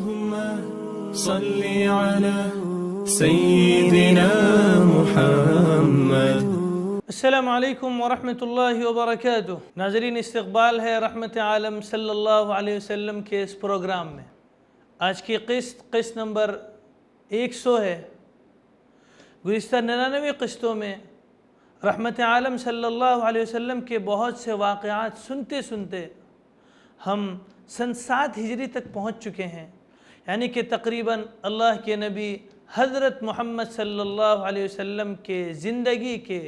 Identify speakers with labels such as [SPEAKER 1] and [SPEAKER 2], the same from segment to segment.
[SPEAKER 1] اللهم صل على سيدنا محمد۔
[SPEAKER 2] السلام علیکم ورحمۃ اللہ وبرکاتہ۔ ناظرین، استقبال ہے رحمت عالم صلی اللہ علیہ وسلم کے اس پروگرام میں۔ آج کی قسط نمبر 100 ہے۔ گزشتہ 99 قسطوں میں رحمت عالم صلی اللہ علیہ وسلم کے بہت سے واقعات سنتے سنتے ہم سن 7 ہجری تک پہنچ چکے ہیں، یعنی کہ تقریباً اللہ کے نبی حضرت محمد صلی اللہ علیہ وسلم کے زندگی کے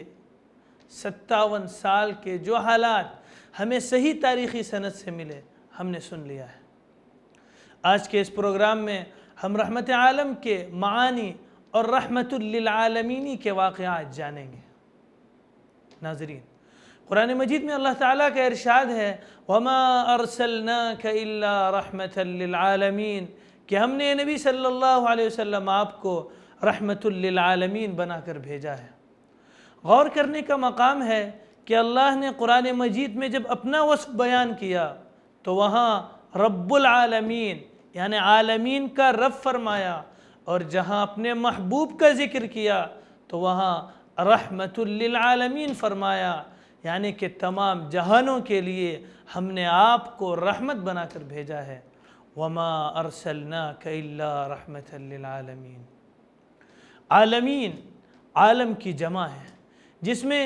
[SPEAKER 2] 57 سال کے جو حالات ہمیں صحیح تاریخی سند سے ملے ہم نے سن لیا ہے۔ آج کے اس پروگرام میں ہم رحمت عالم کے معانی اور رحمت للعالمین کے واقعات جانیں گے۔ ناظرین، قرآن مجید میں اللہ تعالیٰ کا ارشاد ہے وَمَا أَرْسَلْنَاكَ إِلَّا رَحْمَةً لِلْعَالَمِينَ، کہ ہم نے نبی صلی اللہ علیہ وسلم آپ کو رحمت للعالمین بنا کر بھیجا ہے۔ غور کرنے کا مقام ہے کہ اللہ نے قرآن مجید میں جب اپنا وصف بیان کیا تو وہاں رب العالمین یعنی عالمین کا رب فرمایا، اور جہاں اپنے محبوب کا ذکر کیا تو وہاں رحمت للعالمین فرمایا، یعنی کہ تمام جہانوں کے لیے ہم نے آپ کو رحمت بنا کر بھیجا ہے۔ وَمَا أَرْسَلْنَاكَ إِلَّا رَحْمَةً لِلْعَالَمِينَ۔ عالمین عالم کی جمع ہے، جس میں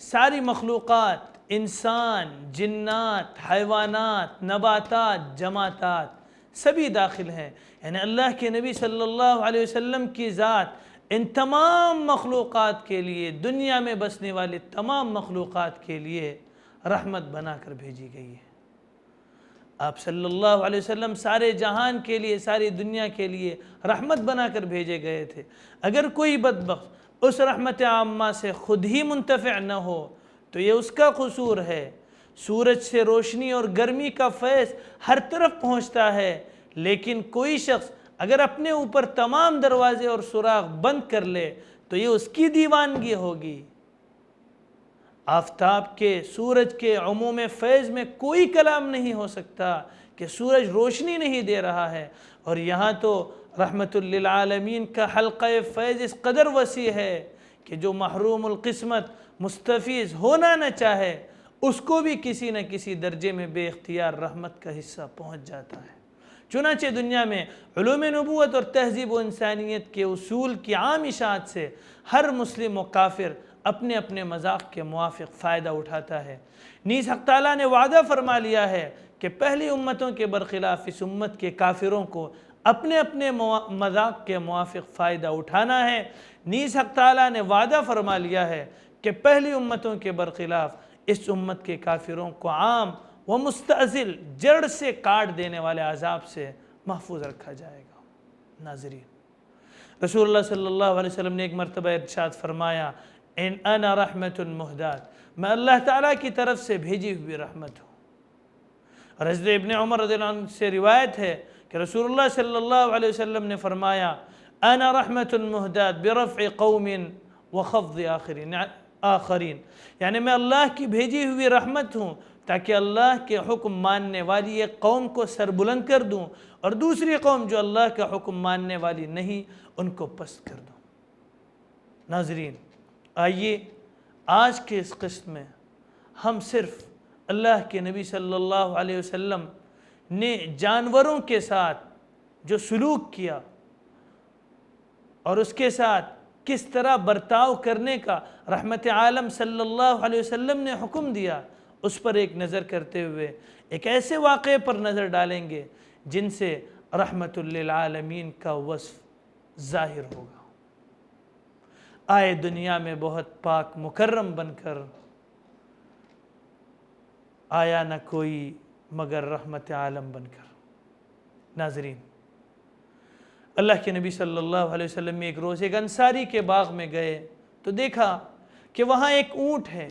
[SPEAKER 2] ساری مخلوقات، انسان، جنات، حیوانات، نباتات، جمادات سبھی داخل ہیں، یعنی اللہ کے نبی صلی اللہ علیہ وسلم کی ذات ان تمام مخلوقات کے لیے، دنیا میں بسنے والے تمام مخلوقات کے لیے رحمت بنا کر بھیجی گئی ہے۔ آپ صلی اللہ علیہ وسلم سارے جہان کے لیے، ساری دنیا کے لیے رحمت بنا کر بھیجے گئے تھے۔ اگر کوئی بدبخت اس رحمت عامہ سے خود ہی منتفع نہ ہو تو یہ اس کا قصور ہے۔ سورج سے روشنی اور گرمی کا فیض ہر طرف پہنچتا ہے، لیکن کوئی شخص اگر اپنے اوپر تمام دروازے اور سوراخ بند کر لے تو یہ اس کی دیوانگی ہوگی۔ آفتاب کے، سورج کے عموم فیض میں کوئی کلام نہیں ہو سکتا کہ سورج روشنی نہیں دے رہا ہے، اور یہاں تو رحمت للعالمین کا حلقہ فیض اس قدر وسیع ہے کہ جو محروم القسمت مستفیض ہونا نہ چاہے اس کو بھی کسی نہ کسی درجے میں بے اختیار رحمت کا حصہ پہنچ جاتا ہے۔ چنانچہ دنیا میں علوم نبوت اور تہذیب و انسانیت کے اصول کی عام اشاعت سے ہر مسلم و کافر اپنے اپنے مذاق کے موافق فائدہ اٹھاتا ہے۔ نیز حق تعالیٰ نے وعدہ فرما لیا ہے کہ پہلی امتوں کے برخلاف اس امت کے کافروں کو اپنے اپنے مذاق کے موافق فائدہ اٹھانا ہے۔ نیز حق تعالیٰ نے وعدہ فرما لیا ہے کہ پہلی امتوں کے برخلاف اس امت کے کافروں کو عام و مستعزل جڑ سے کاٹ دینے والے عذاب سے محفوظ رکھا جائے گا۔ ناظرین، رسول اللہ صلی اللہ علیہ وسلم نے ایک مرتبہ ارشاد فرمایا ان انا رحمت مہدات، میں اللہ تعالیٰ کی طرف سے بھیجی ہوئی رحمت ہوں۔ اور حضرت ابن عمر رضی اللہ عنہ سے روایت ہے کہ رسول اللہ صلی اللہ علیہ وسلم نے فرمایا انا رحمت مہدات برفع قوم وخفض آخرین، یعنی میں اللہ کی بھیجی ہوئی رحمت ہوں تاکہ اللہ کے حکم ماننے والی ایک قوم کو سر بلند کر دوں اور دوسری قوم جو اللہ کا حکم ماننے والی نہیں ان کو پست کر دوں۔ ناظرین، آئیے آج کے اس قسط میں ہم صرف اللہ کے نبی صلی اللہ علیہ وسلم نے جانوروں کے ساتھ جو سلوک کیا اور اس کے ساتھ کس طرح برتاؤ کرنے کا رحمت عالم صلی اللہ علیہ وسلم نے حکم دیا اس پر ایک نظر کرتے ہوئے ایک ایسے واقعے پر نظر ڈالیں گے جن سے رحمت للعالمین کا وصف ظاہر ہوگا۔ آئے دنیا میں بہت پاک مکرم بن کر، آیا نہ کوئی مگر رحمت عالم بن کر۔ ناظرین، اللہ کے نبی صلی اللہ علیہ وسلم ایک روز ایک انصاری کے باغ میں گئے تو دیکھا کہ وہاں ایک اونٹ ہے۔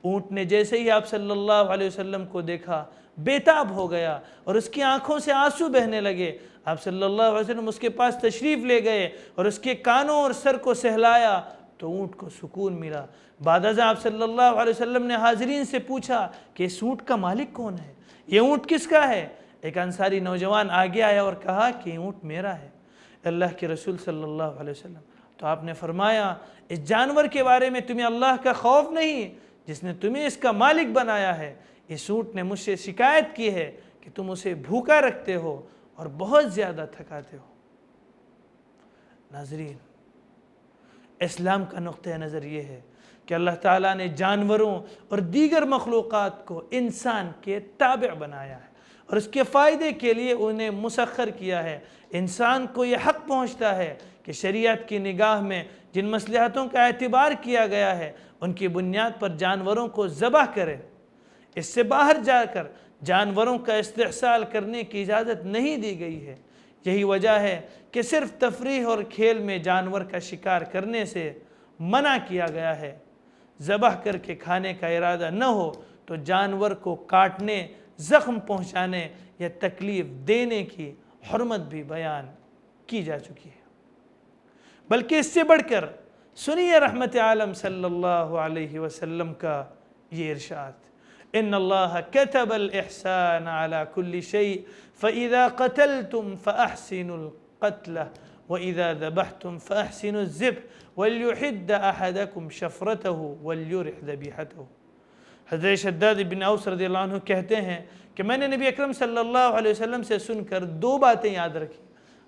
[SPEAKER 2] اونٹ نے جیسے ہی آپ صلی اللہ علیہ وسلم کو دیکھا بے تاب ہو گیا اور اس کی آنکھوں سے آنسو بہنے لگے۔ آپ صلی اللہ علیہ وسلم اس کے پاس تشریف لے گئے اور اس کے کانوں اور سر کو سہلایا تو اونٹ کو سکون ملا۔ بعد ازاں آپ صلی اللہ علیہ وسلم نے حاضرین سے پوچھا کہ اس اونٹ کا مالک کون ہے، یہ اونٹ کس کا ہے؟ ایک انصاری نوجوان آگے آیا اور کہا کہ اونٹ میرا ہے اللہ کے رسول صلی اللہ علیہ وسلم۔ تو آپ نے فرمایا اس جانور کے بارے میں تمہیں اللہ کا خوف نہیں جس نے تمہیں اس کا مالک بنایا ہے؟ اس اونٹ نے مجھ سے شکایت کی ہے کہ تم اسے بھوکا رکھتے ہو اور بہت زیادہ تھکاتے ہو۔ ناظرین، اسلام کا نقطہ نظر یہ ہے کہ اللہ تعالیٰ نے جانوروں اور دیگر مخلوقات کو انسان کے تابع بنایا ہے اور اس کے فائدے کے لیے انہیں مسخر کیا ہے۔ انسان کو یہ حق پہنچتا ہے کہ شریعت کی نگاہ میں جن مصلحتوں کا اعتبار کیا گیا ہے ان کی بنیاد پر جانوروں کو ذبح کرے۔ اس سے باہر جا کر جانوروں کا استحصال کرنے کی اجازت نہیں دی گئی ہے۔ یہی وجہ ہے کہ صرف تفریح اور کھیل میں جانور کا شکار کرنے سے منع کیا گیا ہے۔ ذبح کر کے کھانے کا ارادہ نہ ہو تو جانور کو کاٹنے، زخم پہنچانے یا تکلیف دینے کی حرمت بھی بیان کی جا چکی ہے۔ بلکہ اس سے بڑھ کر سنیے رحمت عالم صلی اللہ علیہ وسلم کا یہ ارشاد، ان اللہ کتب الاحسان علی کل شیء فاذا قتلتم فاحسنوا القتل واذا ذبحتم فاحسنوا الذبح وليحد احدكم شفرته وليرح ذبیحته۔ حضرت شداد بن اوس رضی اللہ عنہ کہتے ہیں کہ میں نے نبی اکرم صلی اللہ علیہ وسلم سے سن کر دو باتیں یاد رکھی۔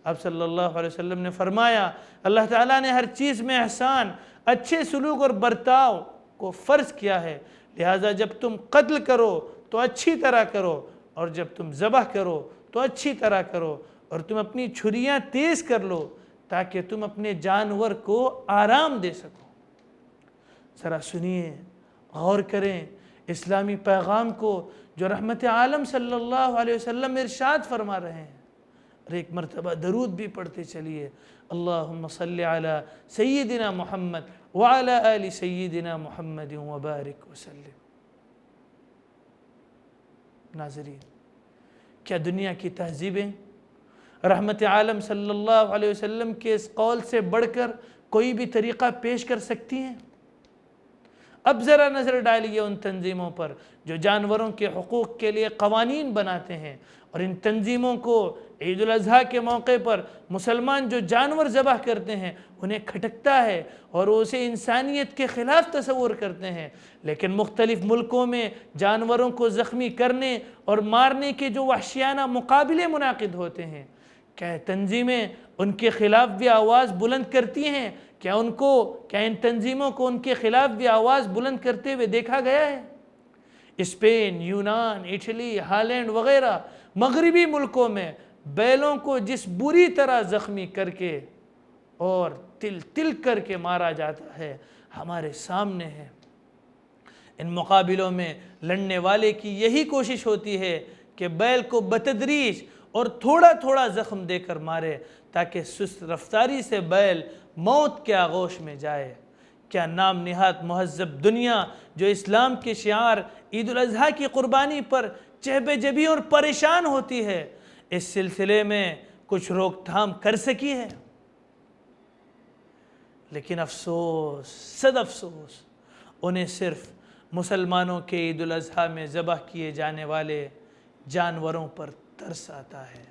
[SPEAKER 2] اب صلی اللہ علیہ وسلم نے فرمایا اللہ تعالیٰ نے ہر چیز میں احسان، اچھے سلوک اور برتاؤ کو فرض کیا ہے، لہٰذا جب تم قتل کرو تو اچھی طرح کرو اور جب تم ذبح کرو تو اچھی طرح کرو، اور تم اپنی چھریاں تیز کر لو تاکہ تم اپنے جانور کو آرام دے سکو۔ ذرا سنیے، غور کریں اسلامی پیغام کو جو رحمت عالم صلی اللہ علیہ وسلم ارشاد فرما رہے ہیں، اور ایک مرتبہ درود بھی پڑھتے چلیے، اللہم صلی علی سیدنا محمد وعلی آل سیدنا محمد وبارک وسلم۔ ناظرین، کیا دنیا کی تہذیبیں رحمت عالم صلی اللہ علیہ وسلم کے اس قول سے بڑھ کر کوئی بھی طریقہ پیش کر سکتی ہیں؟ اب ذرا نظر ڈالیے ان تنظیموں پر جو جانوروں کے حقوق کے لیے قوانین بناتے ہیں، اور ان تنظیموں کو عید الاضحیٰ کے موقع پر مسلمان جو جانور ذبح کرتے ہیں انہیں کھٹکتا ہے اور وہ اسے انسانیت کے خلاف تصور کرتے ہیں، لیکن مختلف ملکوں میں جانوروں کو زخمی کرنے اور مارنے کے جو وحشیانہ مقابلے منعقد ہوتے ہیں، کیا تنظیمیں ان کے خلاف بھی آواز بلند کرتی ہیں؟ کیا ان تنظیموں کو ان کے خلاف بھی آواز بلند کرتے ہوئے دیکھا گیا ہے؟ اسپین، یونان، اٹلی، ہالینڈ وغیرہ مغربی ملکوں میں بیلوں کو جس بری طرح زخمی کر کے اور تل تل کر کے مارا جاتا ہے ہمارے سامنے ہے۔ ان مقابلوں میں لڑنے والے کی یہی کوشش ہوتی ہے کہ بیل کو بتدریج اور تھوڑا تھوڑا زخم دے کر مارے تاکہ سست رفتاری سے بیل موت کے آغوش میں جائے۔ کیا نام نہاد مہذب دنیا جو اسلام کے شعار عید الاضحیٰ کی قربانی پر چہبے جبی اور پریشان ہوتی ہے، اس سلسلے میں کچھ روک تھام کر سکی ہے؟ لیکن افسوس، صد افسوس، انہیں صرف مسلمانوں کے عید الاضحیٰ میں ذبح کیے جانے والے جانوروں پر ترس آتا ہے،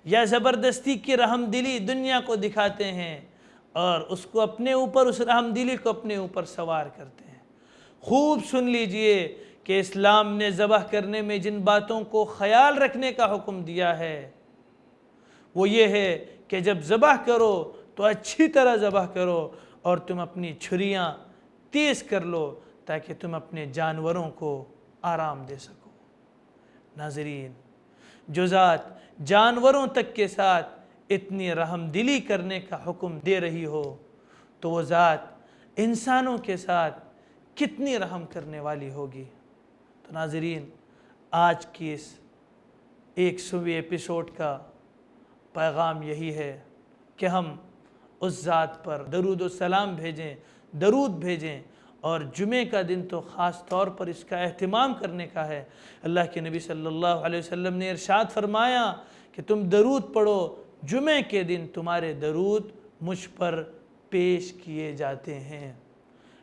[SPEAKER 2] یا زبردستی کی رحم دلی دنیا کو دکھاتے ہیں اور اس رحم دلی کو اپنے اوپر سوار کرتے ہیں۔ خوب سن لیجئے کہ اسلام نے ذبح کرنے میں جن باتوں کو خیال رکھنے کا حکم دیا ہے وہ یہ ہے کہ جب ذبح کرو تو اچھی طرح ذبح کرو اور تم اپنی چھریاں تیز کر لو تاکہ تم اپنے جانوروں کو آرام دے سکو۔ ناظرین، جو ذات جانوروں تک کے ساتھ اتنی رحم دلی کرنے کا حکم دے رہی ہو تو وہ ذات انسانوں کے ساتھ کتنی رحم کرنے والی ہوگی۔ تو ناظرین، آج کی اس 100ویں ایپیسوڈ کا پیغام یہی ہے کہ ہم اس ذات پر درود و سلام بھیجیں، درود بھیجیں، اور جمعے کا دن تو خاص طور پر اس کا اہتمام کرنے کا ہے۔ اللہ کے نبی صلی اللہ علیہ وسلم نے ارشاد فرمایا کہ تم درود پڑھو، جمعے کے دن تمہارے درود مجھ پر پیش کیے جاتے ہیں،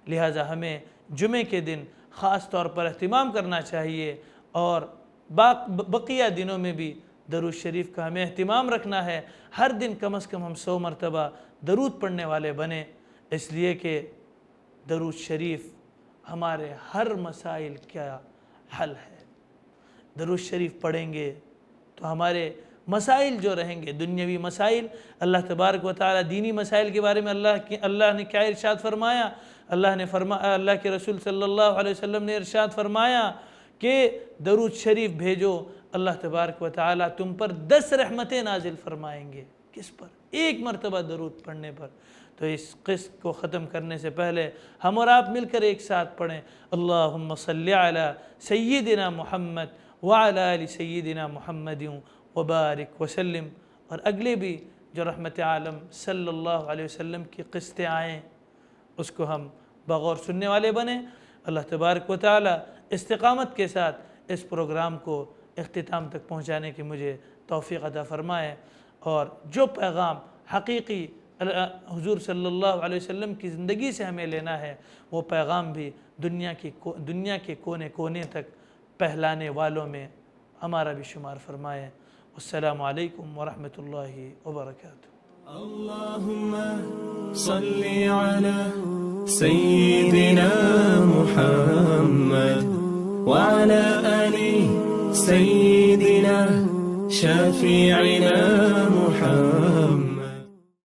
[SPEAKER 2] لہٰذا ہمیں جمعے کے دن خاص طور پر اہتمام کرنا چاہیے اور بقیہ دنوں میں بھی درود شریف کا ہمیں اہتمام رکھنا ہے. ہر دن کم از کم ہم 100 مرتبہ درود پڑھنے والے بنیں، اس لیے کہ درود شریف ہمارے ہر مسائل کا حل ہے. درود شریف پڑھیں گے تو ہمارے مسائل جو رہیں گے، دنیاوی مسائل، اللہ تبارک و تعالی دینی مسائل کے بارے میں اللہ نے کیا ارشاد فرمایا؟ اللہ کے رسول صلی اللہ علیہ وسلم نے ارشاد فرمایا کہ درود شریف بھیجو، اللہ تبارک و تعالی تم پر 10 رحمتیں نازل فرمائیں گے. کس پر؟ ایک مرتبہ درود پڑھنے پر. تو اس قسط کو ختم کرنے سے پہلے ہم اور آپ مل کر ایک ساتھ پڑھیں اللہم صلی علی سیدنا محمد وعلی آل سیدنا محمد وبارک وسلم. اور اگلے بھی جو رحمت عالم صلی اللہ علیہ وسلم کی قسطیں آئیں اس کو ہم بغور سننے والے بنیں. اللہ تبارک و تعالی استقامت کے ساتھ اس پروگرام کو اختتام تک پہنچانے کی مجھے توفیق عطا فرمائے، اور جو پیغام حقیقی حضور صلی اللہ علیہ وسلم کی زندگی سے ہمیں لینا ہے وہ پیغام بھی دنیا کے کونے کونے تک پھیلانے والوں میں ہمارا بھی شمار فرمائے. السلام علیکم ورحمۃ اللہ وبرکاتہ.
[SPEAKER 1] اللهم صل على سيدنا محمد وعلى آل سيدنا شفيعنا محمد